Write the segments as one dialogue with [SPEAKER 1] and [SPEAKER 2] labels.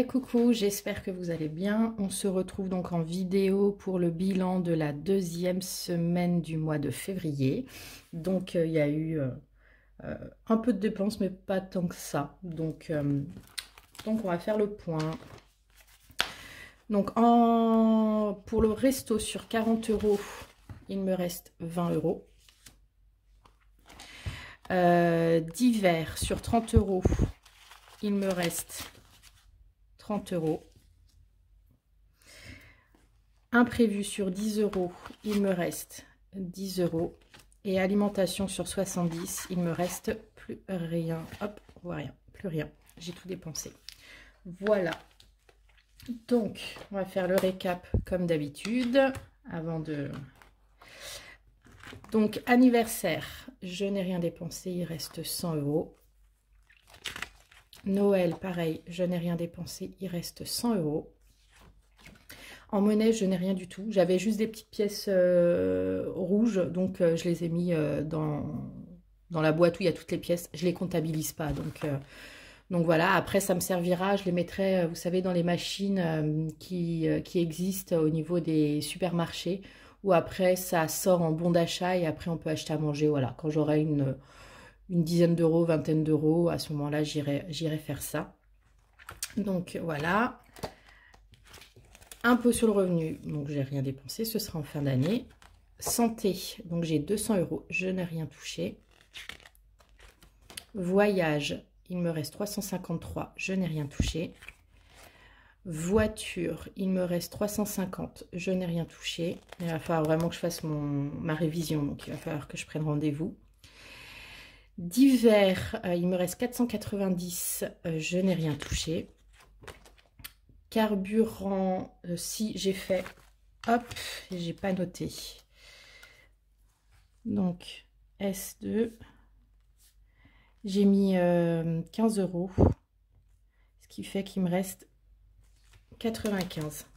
[SPEAKER 1] Coucou, j'espère que vous allez bien. On se retrouve donc en vidéo pour le bilan de la deuxième semaine du mois de février. Donc il y a eu un peu de dépenses, mais pas tant que ça. Donc on va faire le point. Donc pour le resto sur 40 €, il me reste 20 €. Divers sur 30 €, il me reste 30 €. Imprévu sur 10 €, il me reste 10 €. Et alimentation sur 70, il me reste plus rien. Hop, on voit rien, plus rien. J'ai tout dépensé. Voilà. Donc, on va faire le récap comme d'habitude. Avant de... Donc, anniversaire, je n'ai rien dépensé, il reste 100 €. Noël, pareil, je n'ai rien dépensé, il reste 100 €. En monnaie, je n'ai rien du tout. J'avais juste des petites pièces rouges, donc je les ai mis dans la boîte où il y a toutes les pièces. Je ne les comptabilise pas, donc voilà. Après, ça me servira. Je les mettrai, vous savez, dans les machines qui existent au niveau des supermarchés, où après, ça sort en bon d'achat et après, on peut acheter à manger. Voilà, quand j'aurai une dizaine d'euros, vingtaine d'euros, à ce moment-là, j'irai faire ça. Donc voilà. Impôt sur le revenu, donc j'ai rien dépensé, ce sera en fin d'année. Santé, donc j'ai 200 €, je n'ai rien touché. Voyage, il me reste 353, je n'ai rien touché. Voiture, il me reste 350, je n'ai rien touché. Il va falloir vraiment que je fasse ma révision, donc il va falloir que je prenne rendez-vous. Divers, il me reste 490, je n'ai rien touché. Carburant, si j'ai fait, hop, j'ai pas noté. Donc, S2, j'ai mis 15 €, ce qui fait qu'il me reste 95.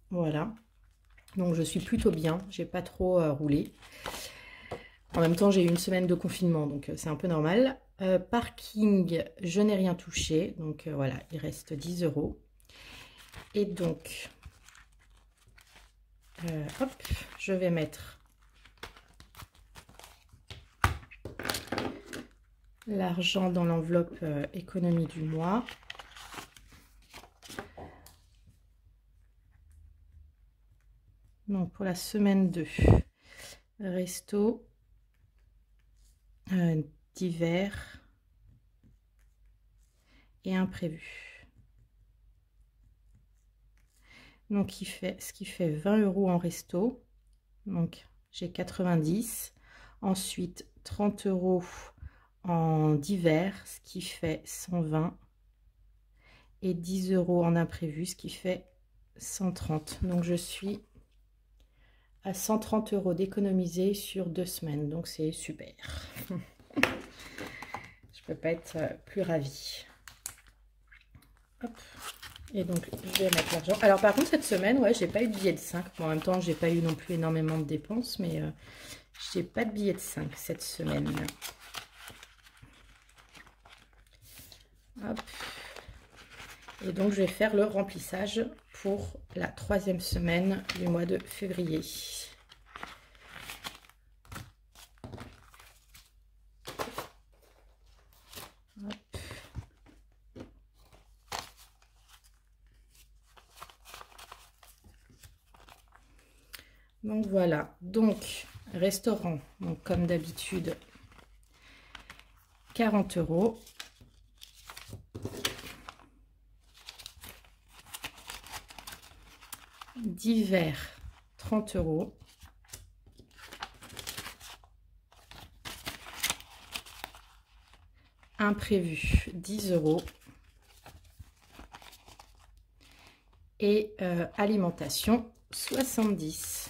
[SPEAKER 1] Voilà. Donc, je suis plutôt bien, j'ai pas trop roulé. En même temps, j'ai eu une semaine de confinement, donc c'est un peu normal. Parking, je n'ai rien touché, donc voilà, il reste 10 €. Et donc, hop, je vais mettre l'argent dans l'enveloppe économie du mois. Donc, pour la semaine 2, resto, divers et imprévu. Donc, ce qui fait 20 € en resto. Donc, j'ai 90. Ensuite, 30 € en divers, ce qui fait 120. Et 10 € en imprévu, ce qui fait 130. Donc, je suis à 130 € d'économiser sur 2 semaines. Donc, c'est super. Je peux pas être plus ravie. Hop. Et donc, je vais mettre l'argent. Alors, par contre, cette semaine, ouais, j'ai pas eu de billet de 5. Bon, en même temps, j'ai pas eu non plus énormément de dépenses, mais j'ai pas de billet de 5 cette semaine. Hop. Et donc, je vais faire le remplissage pour la 3e semaine du mois de février. Donc voilà, donc restaurant, donc comme d'habitude, 40 €. Divers, 30 €. Imprévu, 10 €. Et alimentation, 70.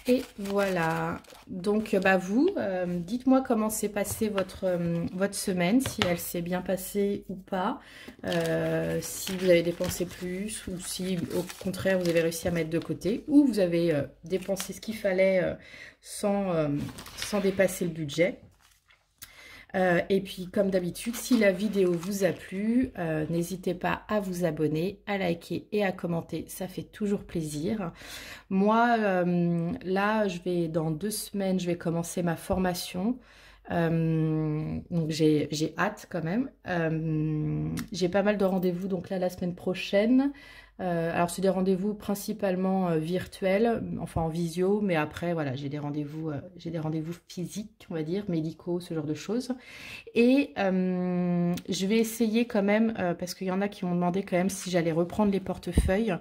[SPEAKER 1] Et voilà, donc vous, dites-moi comment s'est passée votre semaine, si elle s'est bien passée ou pas, si vous avez dépensé plus ou si au contraire vous avez réussi à mettre de côté, ou vous avez dépensé ce qu'il fallait sans dépasser le budget. Et puis, comme d'habitude, si la vidéo vous a plu, n'hésitez pas à vous abonner, à liker et à commenter. Ça fait toujours plaisir. Moi, là, dans 2 semaines, je vais commencer ma formation. Donc, j'ai hâte quand même. J'ai pas mal de rendez-vous, donc là, la semaine prochaine. Alors, c'est des rendez-vous principalement virtuels, enfin en visio, mais après, voilà, j'ai des rendez-vous physiques, on va dire, médicaux, ce genre de choses. Et je vais essayer quand même, parce qu'il y en a qui m'ont demandé quand même si j'allais reprendre les portefeuilles.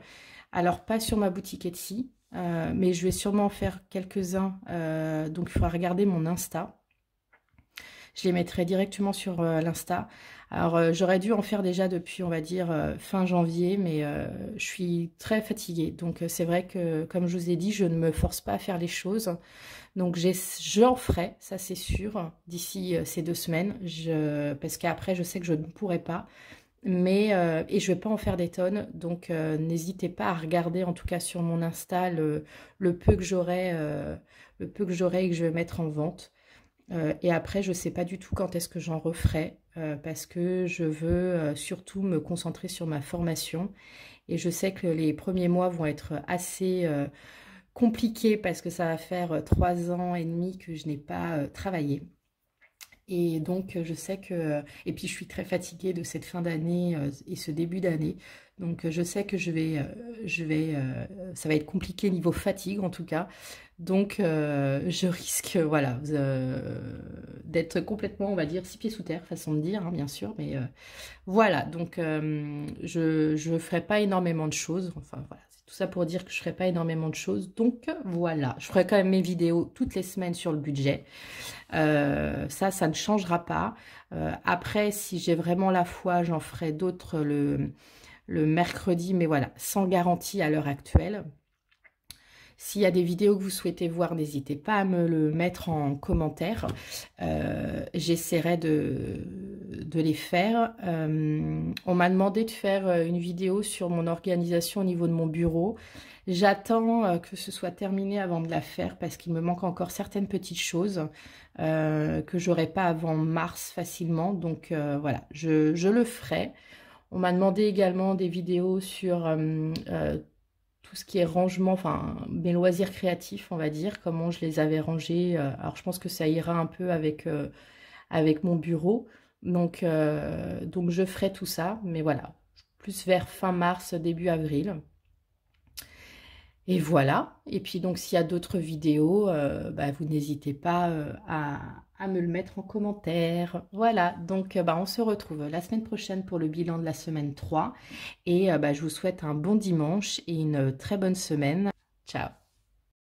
[SPEAKER 1] Alors, pas sur ma boutique Etsy, mais je vais sûrement en faire quelques-uns. Donc, il faudra regarder mon Insta. Je les mettrai directement sur l'Insta. Alors, j'aurais dû en faire déjà depuis, on va dire, fin janvier, mais je suis très fatiguée. Donc, c'est vrai que, comme je vous ai dit, je ne me force pas à faire les choses. Donc, j'en ferai, ça c'est sûr, d'ici ces 2 semaines. Parce qu'après, je sais que je ne pourrai pas. Mais, et je ne vais pas en faire des tonnes. Donc, n'hésitez pas à regarder, en tout cas sur mon Insta, le peu que j'aurai et que je vais mettre en vente. Et après, je ne sais pas du tout quand est-ce que j'en referai, parce que je veux surtout me concentrer sur ma formation. Et je sais que les premiers mois vont être assez compliqués parce que ça va faire 3 ans et demi que je n'ai pas travaillé. Et donc, je sais que... Et puis, je suis très fatiguée de cette fin d'année et ce début d'année. Donc, je sais que ça va être compliqué niveau fatigue, en tout cas. Donc, je risque, voilà, d'être complètement, on va dire, 6 pieds sous terre, façon de dire, hein, bien sûr. Mais voilà, donc, je ne ferai pas énormément de choses. Enfin, voilà. Tout ça pour dire que je ne ferai pas énormément de choses. Donc, voilà. Je ferai quand même mes vidéos toutes les semaines sur le budget. Ça ne changera pas. Après, si j'ai vraiment la foi, j'en ferai d'autres le mercredi. Mais voilà, sans garantie à l'heure actuelle. S'il y a des vidéos que vous souhaitez voir, n'hésitez pas à me le mettre en commentaire. J'essaierai de les faire. On m'a demandé de faire une vidéo sur mon organisation au niveau de mon bureau. J'attends que ce soit terminé avant de la faire parce qu'il me manque encore certaines petites choses que j'aurai pas avant mars facilement. Donc voilà, je le ferai. On m'a demandé également des vidéos sur tout ce qui est rangement, enfin mes loisirs créatifs, on va dire, comment je les avais rangés. Alors je pense que ça ira un peu avec mon bureau. Donc je ferai tout ça, mais voilà, plus vers fin mars, début avril. Et voilà. Et puis donc s'il y a d'autres vidéos, vous n'hésitez pas à me le mettre en commentaire. Voilà, donc on se retrouve la semaine prochaine pour le bilan de la semaine 3. Et je vous souhaite un bon dimanche et une très bonne semaine. Ciao.